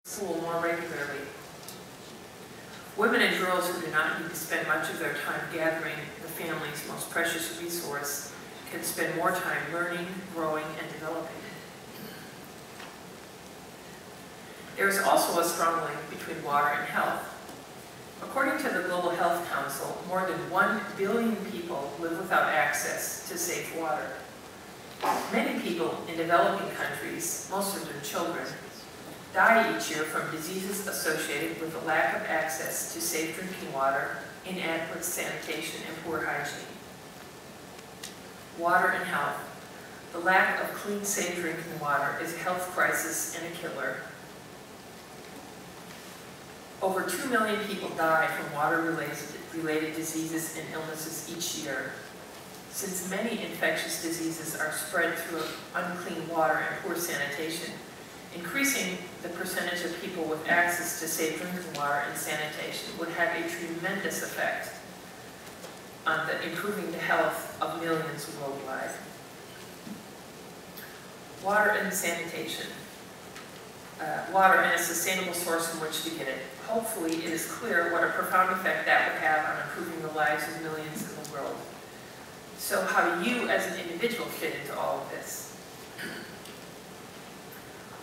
school more regularly. Women and girls who do not need to spend much of their time gathering the family's most precious resource can spend more time learning, growing, and developing. There is also a strong link between water and health. According to the Global Health Council, more than 1 billion people live without access to safe water. Many people in developing countries, most of them children, die each year from diseases associated with the lack of access to safe drinking water, inadequate sanitation, and poor hygiene. Water and health. The lack of clean, safe drinking water is a health crisis and a killer. Over 2 million people die from water-related diseases and illnesses each year. Since many infectious diseases are spread through unclean water and poor sanitation, increasing the percentage of people with access to safe drinking water and sanitation would have a tremendous effect on improving the health of millions worldwide. Water and sanitation. Water and a sustainable source from which to get it. Hopefully it is clear what a profound effect that would have on improving the lives of millions in the world. So how do you as an individual fit into all of this?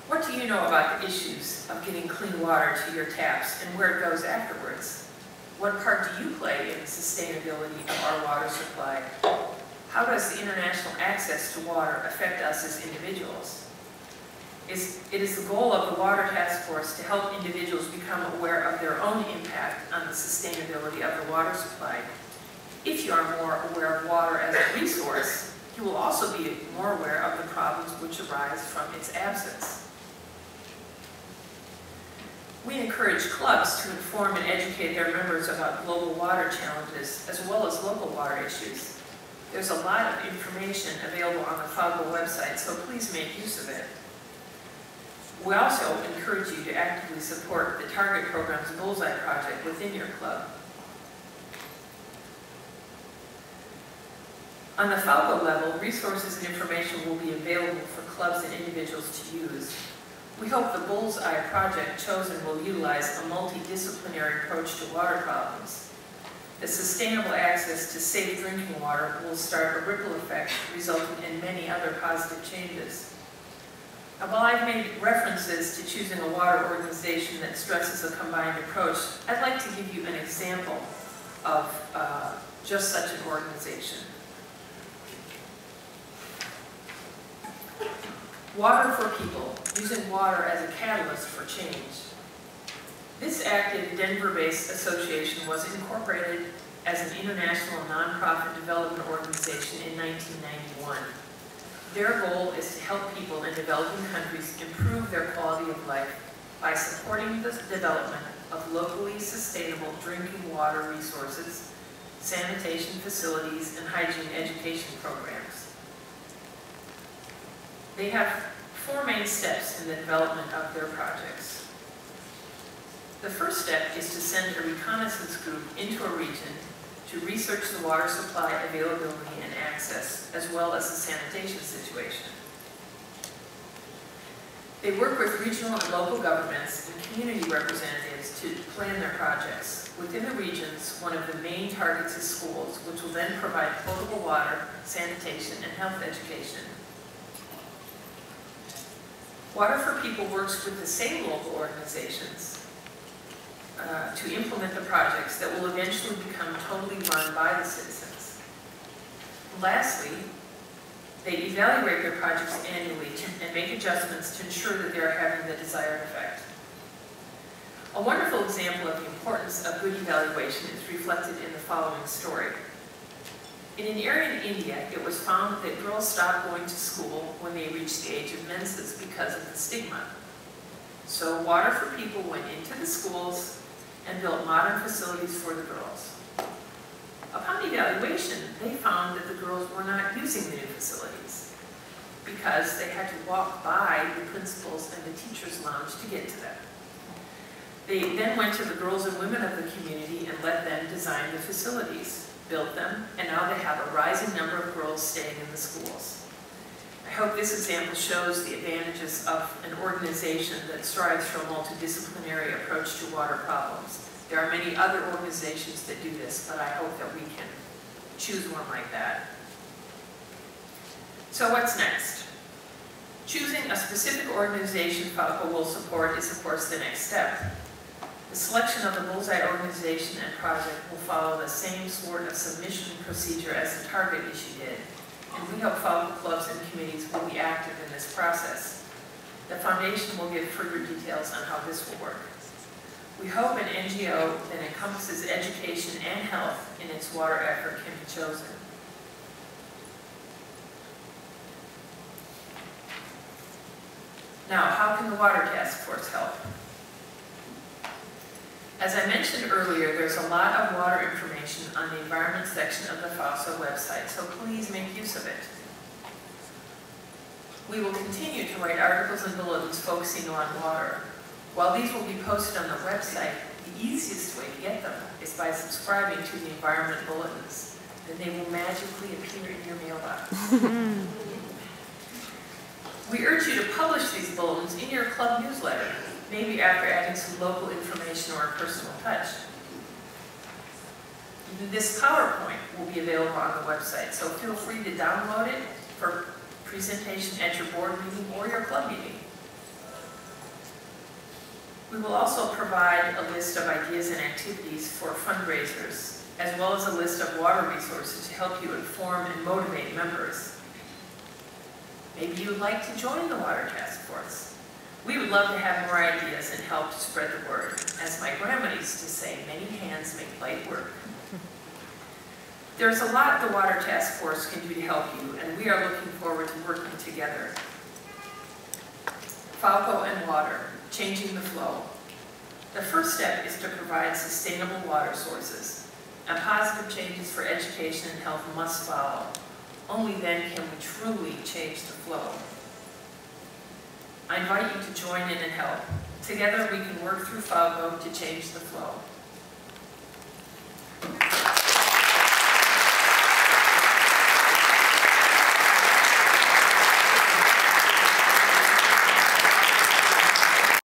What do you know about the issues of getting clean water to your taps and where it goes afterwards? What part do you play in the sustainability of our water supply? How does the international access to water affect us as individuals? It is the goal of the Water Task Force to help individuals become aware of their own impact on the sustainability of the water supply. If you are more aware of water as a resource, you will also be more aware of the problems which arise from its absence. We encourage clubs to inform and educate their members about global water challenges as well as local water issues. There's a lot of information available on the FAWCO website, so please make use of it. We also encourage you to actively support the Target Program's Bullseye Project within your club. On the FAWCO level, resources and information will be available for clubs and individuals to use. We hope the Bullseye Project chosen will utilize a multidisciplinary approach to water problems. The sustainable access to safe drinking water will start a ripple effect resulting in many other positive changes. Now, while I've made references to choosing a water organization that stresses a combined approach, I'd like to give you an example of just such an organization. Water for People, using water as a catalyst for change. This active Denver-based association was incorporated as an international nonprofit development organization in 1991. Their goal is to help people in developing countries improve their quality of life by supporting the development of locally sustainable drinking water resources, sanitation facilities, and hygiene education programs. They have 4 main steps in the development of their projects. The first step is to send a reconnaissance group into a region to research the water supply availability and access, as well as the sanitation situation. They work with regional and local governments and community representatives to plan their projects. Within the regions, one of the main targets is schools, which will then provide potable water, sanitation, and health education. Water for People works with the same local organizations to implement the projects that will eventually become totally run by the citizens. Lastly, they evaluate their projects annually and make adjustments to ensure that they are having the desired effect. A wonderful example of the importance of good evaluation is reflected in the following story. In an area in India, it was found that girls stopped going to school when they reached the age of menses because of the stigma. So Water for People went into the schools and built modern facilities for the girls. Upon evaluation, they found that the girls were not using the new facilities because they had to walk by the principals and the teachers' lounge to get to them. They then went to the girls and women of the community and let them design the facilities, built them, and now they have a rising number of girls staying in the schools. I hope this example shows the advantages of an organization that strives for a multidisciplinary approach to water problems. There are many other organizations that do this, but I hope that we can choose one like that. So what's next? Choosing a specific organization FAWCO will support is, of course, the next step. The selection of the bullseye organization and project will follow the same sort of submission procedure as the target issue did, and we hope FAWCO clubs and committees will be active in this process. The foundation will give further details on how this will work. We hope an NGO that encompasses education and health in its water effort can be chosen. Now, how can the Water Task Force help? As I mentioned earlier, there's a lot of water information on the environment section of the FAWCO website, so please make use of it. We will continue to write articles and bulletins focusing on water. While these will be posted on the website, the easiest way to get them is by subscribing to the environment bulletins. Then they will magically appear in your mailbox. We urge you to publish these bulletins in your club newsletter, maybe after adding some local information or a personal touch. This PowerPoint will be available on the website, so feel free to download it for presentation at your board meeting or your club meeting. We will also provide a list of ideas and activities for fundraisers, as well as a list of water resources to help you inform and motivate members. Maybe you would like to join the Water Task Force. We would love to have more ideas and help to spread the word. As my grandma used to say, many hands make light work. There's a lot the Water Task Force can do to help you, and we are looking forward to working together. FAWCO and water, changing the flow. The first step is to provide sustainable water sources, and positive changes for education and health must follow. Only then can we truly change the flow. I invite you to join in and help. Together we can work through FAWCO to change the flow.